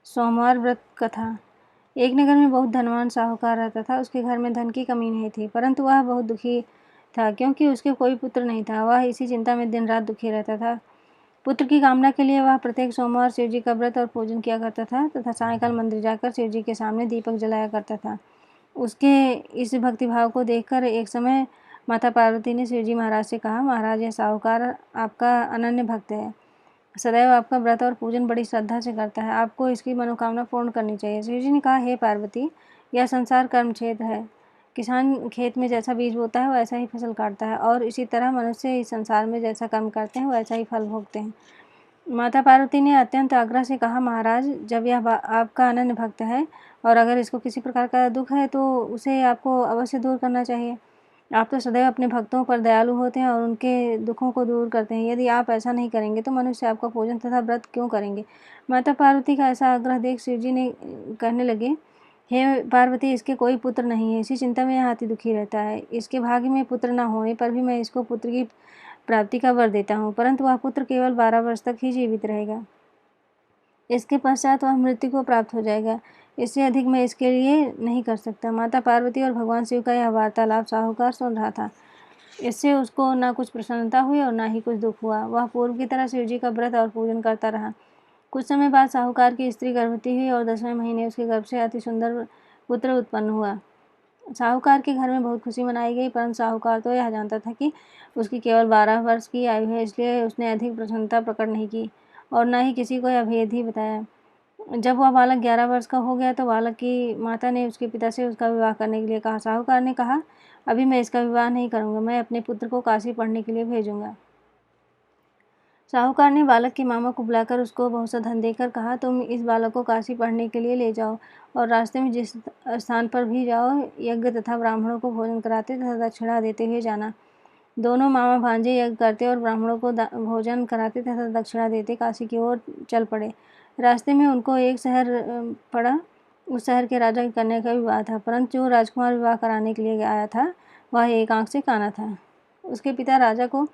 सोमवार व्रत कथा। एक नगर में बहुत धनवान साहूकार रहता था। उसके घर में धन की कमी नहीं थी, परंतु वह बहुत दुखी था क्योंकि उसके कोई पुत्र नहीं था। वह इसी चिंता में दिन रात दुखी रहता था। पुत्र की कामना के लिए वह प्रत्येक सोमवार शिव जी का व्रत और पूजन किया करता था तथा सायंकाल मंदिर जाकर शिव जी के सामने दीपक जलाया करता था। उसके इस भक्तिभाव को देखकर एक समय माता पार्वती ने शिव जी महाराज से कहा, महाराज, यह साहूकार आपका अनन्य भक्त है, सदैव आपका व्रत और पूजन बड़ी श्रद्धा से करता है, आपको इसकी मनोकामना पूर्ण करनी चाहिए। शिव जी ने कहा, हे पार्वती, यह संसार कर्म क्षेत्र है। किसान खेत में जैसा बीज बोता है वैसा ही फसल काटता है, और इसी तरह मनुष्य इस संसार में जैसा कर्म करते हैं वैसा ही फल भोगते हैं। माता पार्वती ने अत्यंत आग्रह से कहा, महाराज, जब यह आपका अनन्य भक्त है और अगर इसको किसी प्रकार का दुख है तो उसे आपको अवश्य दूर करना चाहिए। आप तो सदैव अपने भक्तों पर दयालु होते हैं और उनके दुखों को दूर करते हैं। यदि आप ऐसा नहीं करेंगे तो मनुष्य आपका पूजन तथा व्रत क्यों करेंगे। माता पार्वती का ऐसा आग्रह देख शिव जी ने कहने लगे, हे पार्वती, इसके कोई पुत्र नहीं है, इसी चिंता में यह अति दुखी रहता है। इसके भाग्य में पुत्र न होने पर भी मैं इसको पुत्र की प्राप्ति का वर देता हूँ, परंतु वह पुत्र केवल 12 वर्ष तक ही जीवित रहेगा। इसके पश्चात वह मृत्यु को प्राप्त हो जाएगा। इससे अधिक मैं इसके लिए नहीं कर सकता। माता पार्वती और भगवान शिव का यह वार्तालाप साहूकार सुन रहा था। इससे उसको ना कुछ प्रसन्नता हुई और ना ही कुछ दुख हुआ। वह पूर्व की तरह शिव जी का व्रत और पूजन करता रहा। कुछ समय बाद साहूकार की स्त्री गर्भवती हुई और 10वें महीने उसके गर्भ से अति सुंदर पुत्र उत्पन्न हुआ। साहूकार के घर में बहुत खुशी मनाई गई, परंतु साहूकार तो यह जानता था कि उसकी केवल 12 वर्ष की आयु है, इसलिए उसने अधिक प्रसन्नता प्रकट नहीं की और न ही किसी को यह भेद ही बताया। जब वह बालक 11 वर्ष का हो गया तो बालक की माता ने उसके पिता से उसका विवाह करने के लिए कहा। साहूकार ने कहा, अभी मैं इसका विवाह नहीं करूंगा, मैं अपने पुत्र को काशी पढ़ने के लिए भेजूंगा। साहूकार ने बालक के मामा को बुलाकर उसको बहुत सा धन देकर कहा, तुम इस बालक को काशी पढ़ने के लिए ले जाओ और रास्ते में जिस स्थान पर भी जाओ यज्ञ तथा ब्राह्मणों को भोजन कराते तथा दक्षिणा देते हुए जाना। दोनों मामा भांजे यज्ञ करते और ब्राह्मणों को भोजन कराते तथा दक्षिणा देते काशी की ओर चल पड़े। रास्ते में उनको एक शहर पड़ा। उस शहर के राजा की कन्या का विवाह था, परंतु जो राजकुमार विवाह कराने के लिए आया था वह एक आंख से काना था। उसके पिता राजा को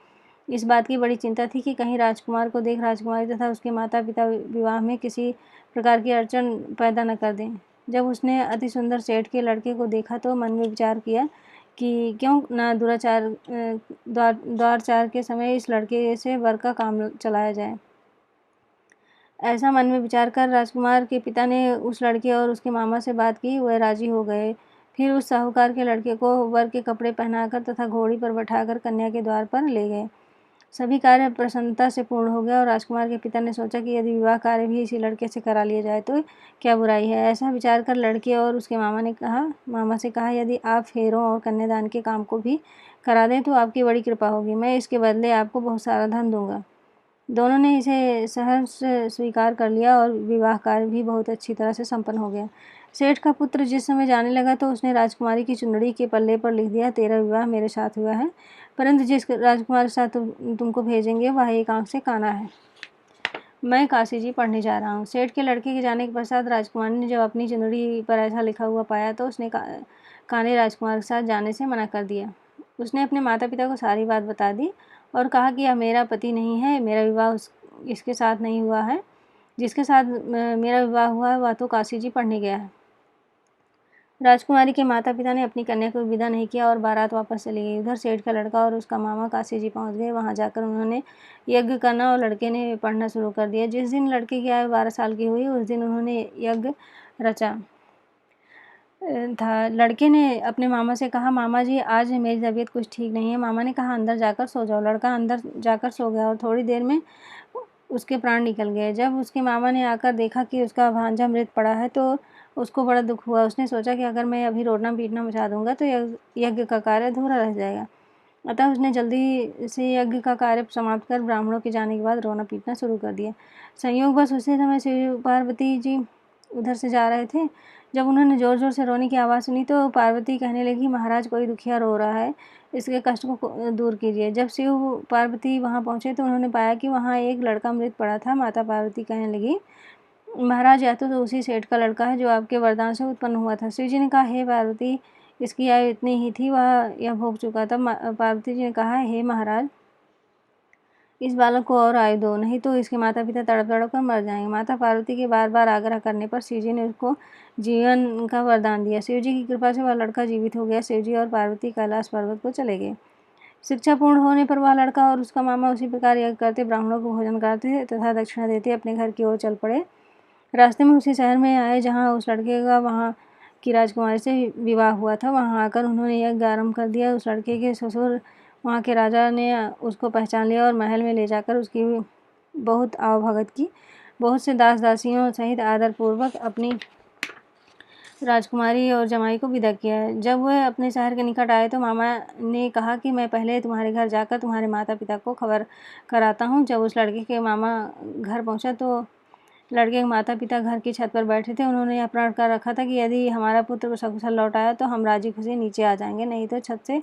इस बात की बड़ी चिंता थी कि कहीं राजकुमार को देख राजकुमारी तथा उसके माता पिता विवाह में किसी प्रकार की अड़चन पैदा न कर दें। जब उसने अति सुंदर सेठ के लड़के को देखा तो मन में विचार किया कि क्यों न द्वारचार के समय इस लड़के से वर का काम चलाया जाए। ऐसा मन में विचार कर राजकुमार के पिता ने उस लड़के और उसके मामा से बात की। वह राजी हो गए। फिर उस साहूकार के लड़के को वर के कपड़े पहनाकर तथा घोड़ी पर बैठाकर कन्या के द्वार पर ले गए। सभी कार्य प्रसन्नता से पूर्ण हो गया और राजकुमार के पिता ने सोचा कि यदि विवाह कार्य भी इसी लड़के से करा लिया जाए तो क्या बुराई है। ऐसा विचार कर लड़के और उसके मामा से कहा, यदि आप फेरों और कन्यादान के काम को भी करा दें तो आपकी बड़ी कृपा होगी, मैं इसके बदले आपको बहुत सारा धन दूंगा। दोनों ने इसे सहर्ष स्वीकार कर लिया और विवाह कार्य भी बहुत अच्छी तरह से संपन्न हो गया। सेठ का पुत्र जिस समय जाने लगा तो उसने राजकुमारी की चुंदड़ी के पल्ले पर लिख दिया, तेरा विवाह मेरे साथ हुआ है, परंतु जिस राजकुमार के साथ तुमको भेजेंगे वह एक आंख से काना है। मैं काशी जी पढ़ने जा रहा हूँ। सेठ के लड़के के जाने के पश्चात राजकुमारी ने जब अपनी चुंदड़ी पर ऐसा लिखा हुआ पाया तो उसने काने राजकुमार के साथ जाने से मना कर दिया। उसने अपने माता पिता को सारी बात बता दी और कहा कि यह मेरा पति नहीं है, मेरा विवाह इसके साथ नहीं हुआ है। जिसके साथ मेरा विवाह हुआ है वह तो काशी जी पढ़ने गया है। राजकुमारी के माता पिता ने अपनी कन्या को विदा नहीं किया और बारात वापस चली गई। उधर सेठ का लड़का और उसका मामा काशी जी पहुंच गए। वहां जाकर उन्होंने यज्ञ करना और लड़के ने पढ़ना शुरू कर दिया। जिस दिन लड़के की आयु 12 साल की हुई उस दिन उन्होंने यज्ञ रचा था। लड़के ने अपने मामा से कहा, मामा जी, आज मेरी तबीयत कुछ ठीक नहीं है। मामा ने कहा, अंदर जाकर सो जाओ। लड़का अंदर जाकर सो गया और थोड़ी देर में उसके प्राण निकल गए। जब उसके मामा ने आकर देखा कि उसका भांजा मृत पड़ा है तो उसको बड़ा दुख हुआ। उसने सोचा कि अगर मैं अभी रोना पीटना मचा दूंगा तो यज्ञ का कार्य अधूरा रह जाएगा। अतः उसने जल्दी से यज्ञ का कार्य समाप्त कर ब्राह्मणों के जाने के बाद रोना पीटना शुरू कर दिया। संयोगवश उसी समय शिव पार्वती जी उधर से जा रहे थे। जब उन्होंने जोर जोर से रोने की आवाज़ सुनी तो पार्वती कहने लगी, महाराज, कोई दुखिया रो रहा है, इसके कष्ट को दूर कीजिए। जब शिव पार्वती वहां पहुंचे तो उन्होंने पाया कि वहां एक लड़का मृत पड़ा था। माता पार्वती कहने लगी, महाराज, यह तो उसी सेठ का लड़का है जो आपके वरदान से उत्पन्न हुआ था। शिव जी ने कहा, हे पार्वती, इसकी आयु इतनी ही थी, वह यह भोग चुका था। पार्वती जी ने कहा, हे महाराज, इस बालक को और आयु दो, नहीं तो इसके माता पिता तड़प तड़प कर मर जाएंगे। माता पार्वती के बार बार आग्रह करने पर शिव जी ने उसको जीवन का वरदान दिया। शिव जी की कृपा से वह लड़का जीवित हो गया। शिव जी और पार्वती कैलाश पर्वत को चले गए। शिक्षा पूर्ण होने पर वह लड़का और उसका मामा उसी प्रकार यज्ञ करते, ब्राह्मणों को भोजन कराते तथा दक्षिणा देते अपने घर की ओर चल पड़े। रास्ते में उसी शहर में आए जहाँ उस लड़के का वहाँ की राजकुमारी से विवाह हुआ था। वहाँ आकर उन्होंने यज्ञ आरम्भ कर दिया। उस लड़के के ससुर वहाँ के राजा ने उसको पहचान लिया और महल में ले जाकर उसकी बहुत आवभगत की। बहुत से दास दासियों सहित आदरपूर्वक अपनी राजकुमारी और जमाई को विदा किया। जब वह अपने शहर के निकट आए तो मामा ने कहा कि मैं पहले तुम्हारे घर जाकर तुम्हारे माता पिता को खबर कराता हूँ। जब उस लड़के के मामा घर पहुँचा तो लड़के के माता पिता घर की छत पर बैठे थे। उन्होंने यह प्रण कर रखा था कि यदि हमारा पुत्र सकुशल लौट आया तो हम राजी खुशी नीचे आ जाएंगे, नहीं तो छत से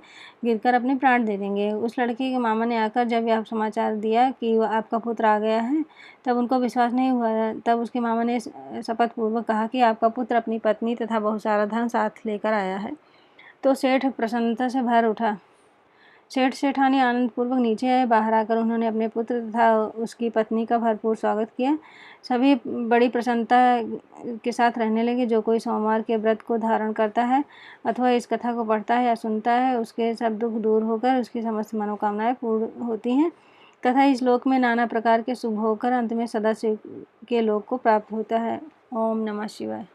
गिरकर अपने प्राण दे देंगे। उस लड़के के मामा ने आकर जब यह समाचार दिया कि आपका पुत्र आ गया है, तब उनको विश्वास नहीं हुआ। तब उसके मामा ने शपथ पूर्वक कहा कि आपका पुत्र अपनी पत्नी तथा बहुत सारा धन साथ लेकर आया है। तो सेठ प्रसन्नता से भर उठा। सेठ सेठानी आनंदपूर्वक नीचे आए। बाहर आकर उन्होंने अपने पुत्र तथा उसकी पत्नी का भरपूर स्वागत किया। सभी बड़ी प्रसन्नता के साथ रहने लगे। जो कोई सोमवार के व्रत को धारण करता है अथवा इस कथा को पढ़ता है या सुनता है, उसके सब दुख दूर होकर उसकी समस्त मनोकामनाएं पूर्ण होती हैं तथा इस लोक में नाना प्रकार के शुभ होकर अंत में सदाशिव के लोक को प्राप्त होता है। ओम नमः शिवाय।